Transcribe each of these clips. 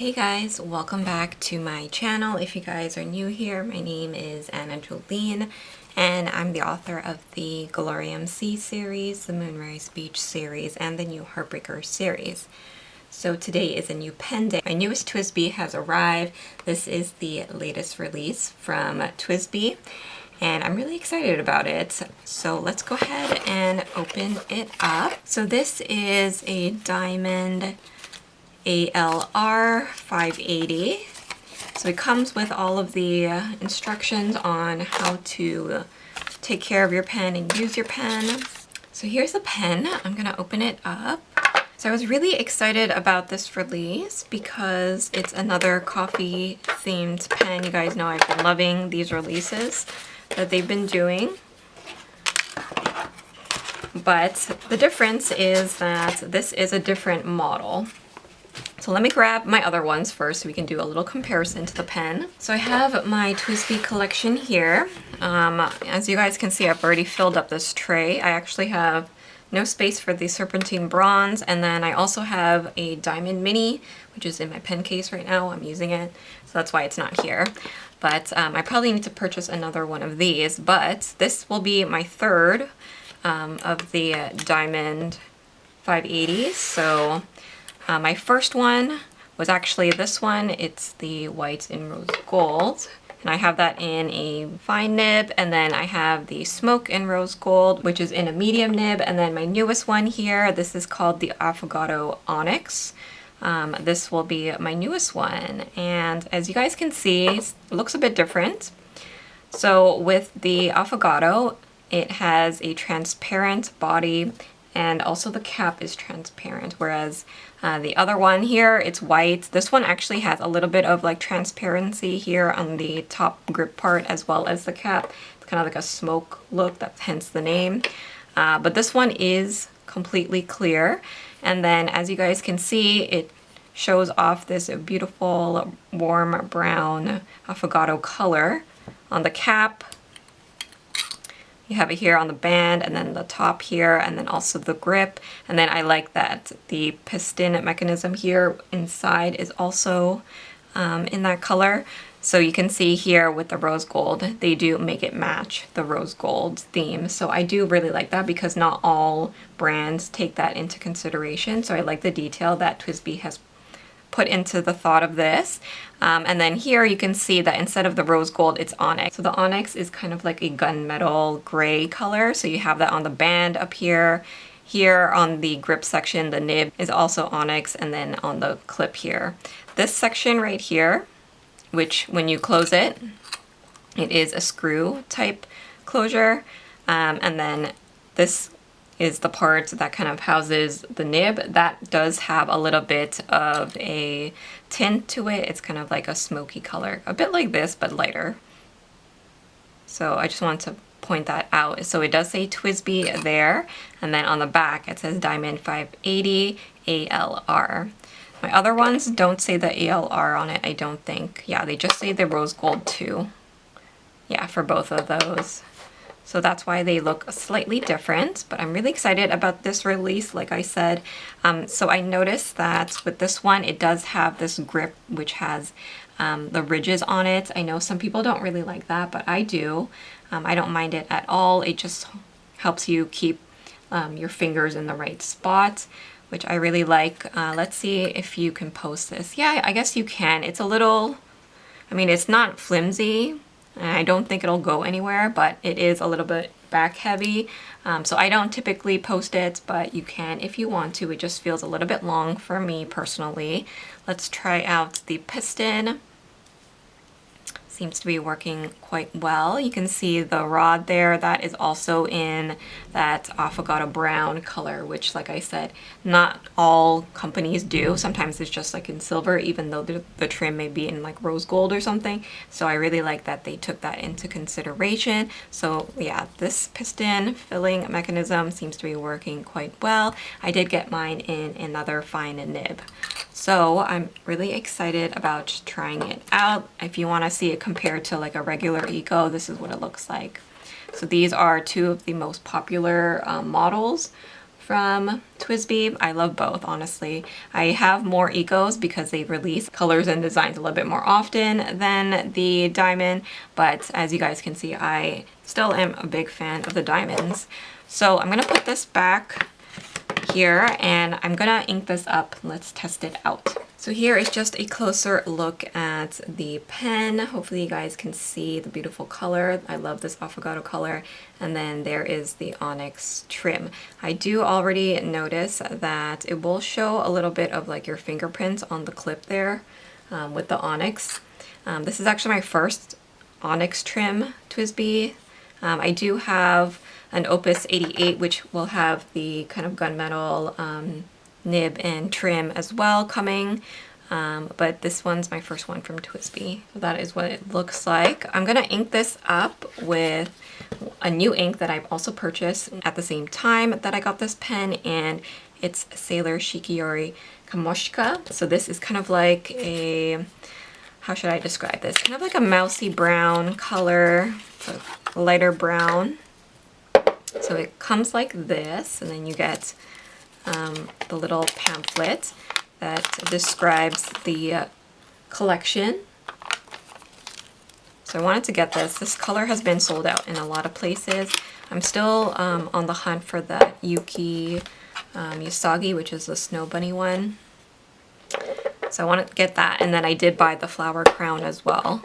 Hey guys, welcome back to my channel. If you guys are new here, my name is AnaJolene and I'm the author of the Galorium Sea series, the Moonrise Beach series, and the new Heartbreaker series. So today is a new pen day. My newest TWSBI has arrived. This is the latest release from TWSBI and I'm really excited about it. So let's go ahead and open it up. So this is a diamond ALR 580. So it comes with all of the instructions on how to take care of your pen and use your pen. So here's the pen. I'm gonna open it up. So I was really excited about this release because it's another coffee themed pen. You guys know I've been loving these releases that they've been doing. But the difference is that this is a different model. So let me grab my other ones first so we can do a little comparison to the pen. So I have my TWSBI collection here. As you guys can see, I've already filled up this tray. I actually have no space for the serpentine bronze, and then I also have a diamond mini, which is in my pen case right now. I'm using it, so that's why it's not here. But I probably need to purchase another one of these, but this will be my third of the diamond 580s. So my first one was actually this one. It's the white in rose gold. And I have that in a fine nib. And then I have the smoke in rose gold, which is in a medium nib. And then my newest one here, this is called the Affogato Onyx. This will be my newest one. And as you guys can see, it looks a bit different. So with the Affogato, it has a transparent body and also the cap is transparent, whereas the other one here, it's white. This one actually has a little bit of like transparency here on the top grip part as well as the cap. It's kind of like a smoke look, that's hence the name. But this one is completely clear. And then as you guys can see, it shows off this beautiful warm brown Affogato color on the cap. You have it here on the band and then the top here and then also the grip. And then I like that the piston mechanism here inside is also in that color. So you can see here with the rose gold, they do make it match the rose gold theme. So I do really like that because not all brands take that into consideration. So I like the detail that TWSBI has put into the thought of this. And then here you can see that instead of the rose gold, it's onyx. So the onyx is kind of like a gunmetal gray color. So you have that on the band up here. Here on the grip section, the nib is also onyx, and then on the clip here. This section right here, which when you close it, it is a screw type closure. And then this is the part that kind of houses the nib. That does have a little bit of a tint to it. It's kind of like a smoky color, a bit like this, but lighter. So I just wanted to point that out. So it does say TWSBI there, and then on the back it says Diamond 580 ALR. My other ones don't say the ALR on it, I don't think. Yeah, they just say the rose gold too. Yeah, for both of those. So that's why they look slightly different, but I'm really excited about this release, like I said. So I noticed that with this one, it does have this grip, which has the ridges on it. I know some people don't really like that, but I do. I don't mind it at all. It just helps you keep your fingers in the right spot, which I really like. Let's see if you can post this. Yeah, I guess you can. It's a little, I mean, it's not flimsy. I don't think it'll go anywhere, but it is a little bit back heavy. So I don't typically post it, but you can if you want to. It just feels a little bit long for me personally. Let's try out the piston. Seems to be working quite well. You can see the rod there, that is also in that Affogato brown color, which like I said, not all companies do. Sometimes it's just like in silver, even though the trim may be in like rose gold or something. So I really like that they took that into consideration. So yeah, this piston filling mechanism seems to be working quite well. I did get mine in another fine nib. So I'm really excited about trying it out. If you want to see it compared to like a regular Eco, this is what it looks like. So these are two of the most popular models from TWSBI. I love both, honestly. I have more Ecos because they release colors and designs a little bit more often than the diamond, but as you guys can see, I still am a big fan of the diamonds. So I'm gonna put this back here and I'm gonna ink this up. Let's test it out. So here is just a closer look at the pen. Hopefully you guys can see the beautiful color. I love this Affogato color. And then there is the Onyx trim. I do already notice that it will show a little bit of like your fingerprints on the clip there with the Onyx. This is actually my first Onyx trim TWSBI. I do have an Opus 88, which will have the kind of gunmetal nib and trim as well coming. But this one's my first one from TWSBI. So that is what it looks like. I'm gonna ink this up with a new ink that I've also purchased at the same time that I got this pen, and it's Sailor Shikiori Kamoshika. So this is kind of like a, how should I describe this? Kind of like a mousy brown color, so lighter brown. So it comes like this, and then you get the little pamphlet that describes the collection. So I wanted to get this. This color has been sold out in a lot of places. I'm still on the hunt for that Yuki Usagi, which is the snow bunny one. So I wanted to get that, and then I did buy the flower crown as well.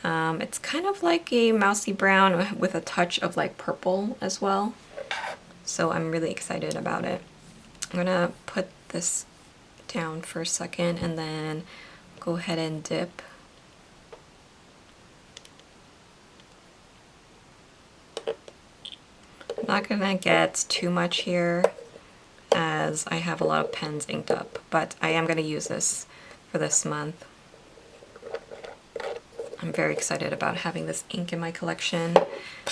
It's kind of like a mousy brown with a touch of like purple as well. So I'm really excited about it. I'm gonna put this down for a second and then go ahead and dip. I'm not gonna get too much here as I have a lot of pens inked up, but I am gonna use this for this month. I'm very excited about having this ink in my collection.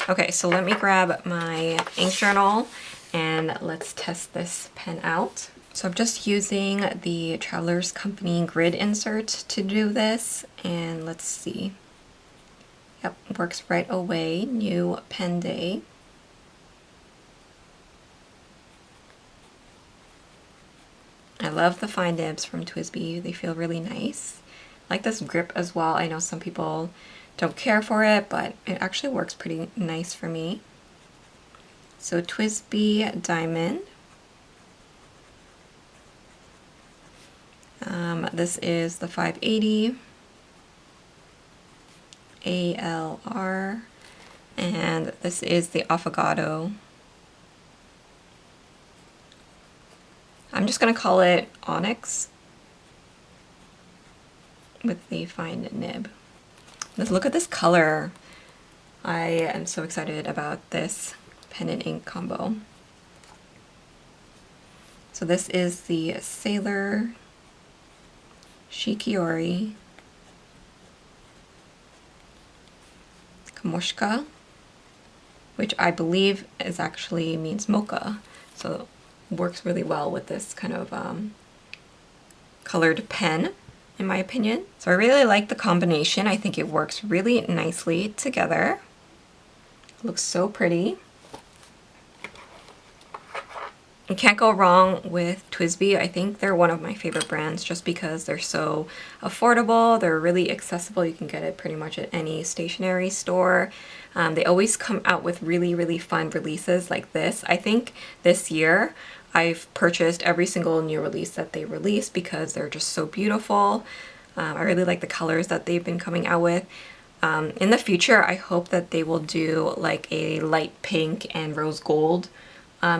Okay, so let me grab my ink journal and let's test this pen out. So I'm just using the Travelers Company grid insert to do this, and let's see. Yep, works right away. New pen day. I love the fine nibs from TWSBI. They feel really nice. I like this grip as well. I know some people don't care for it, but it actually works pretty nice for me. So TWSBI Diamond. This is the 580 ALR, and this is the Affogato. I'm just gonna call it Onyx with the fine nib. Let's look at this color. I am so excited about this pen and ink combo. So this is the Sailor Shikiori Kamoshika, which I believe is actually means mocha. So it works really well with this kind of colored pen, in my opinion. So I really like the combination. I think it works really nicely together. It looks so pretty. You can't go wrong with TWSBI. I think they're one of my favorite brands just because they're so affordable. They're really accessible. You can get it pretty much at any stationery store. They always come out with really, really fun releases like this. I think this year I've purchased every single new release that they release because they're just so beautiful. I really like the colors that they've been coming out with. In the future, I hope that they will do like a light pink and rose gold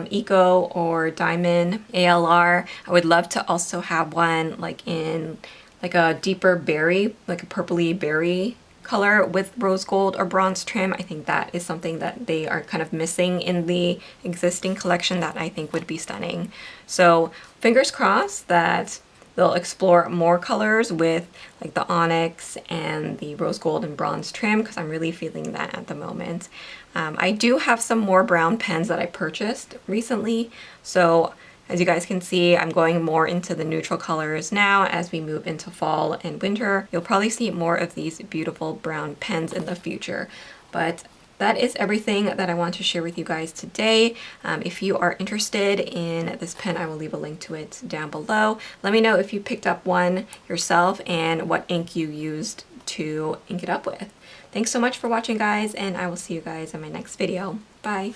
Eco or Diamond ALR. I would love to also have one like in like a deeper berry, like a purpley berry color with rose gold or bronze trim. I think that is something that they are kind of missing in the existing collection that I think would be stunning. So fingers crossed that they'll explore more colors with like the onyx and the rose gold and bronze trim, because I'm really feeling that at the moment. I do have some more brown pens that I purchased recently, so as you guys can see, I'm going more into the neutral colors now as we move into fall and winter. You'll probably see more of these beautiful brown pens in the future, but that is everything that I want to share with you guys today. If you are interested in this pen, I will leave a link to it down below. Let me know if you picked up one yourself and what ink you used to ink it up with. Thanks so much for watching, guys, and I will see you guys in my next video. Bye.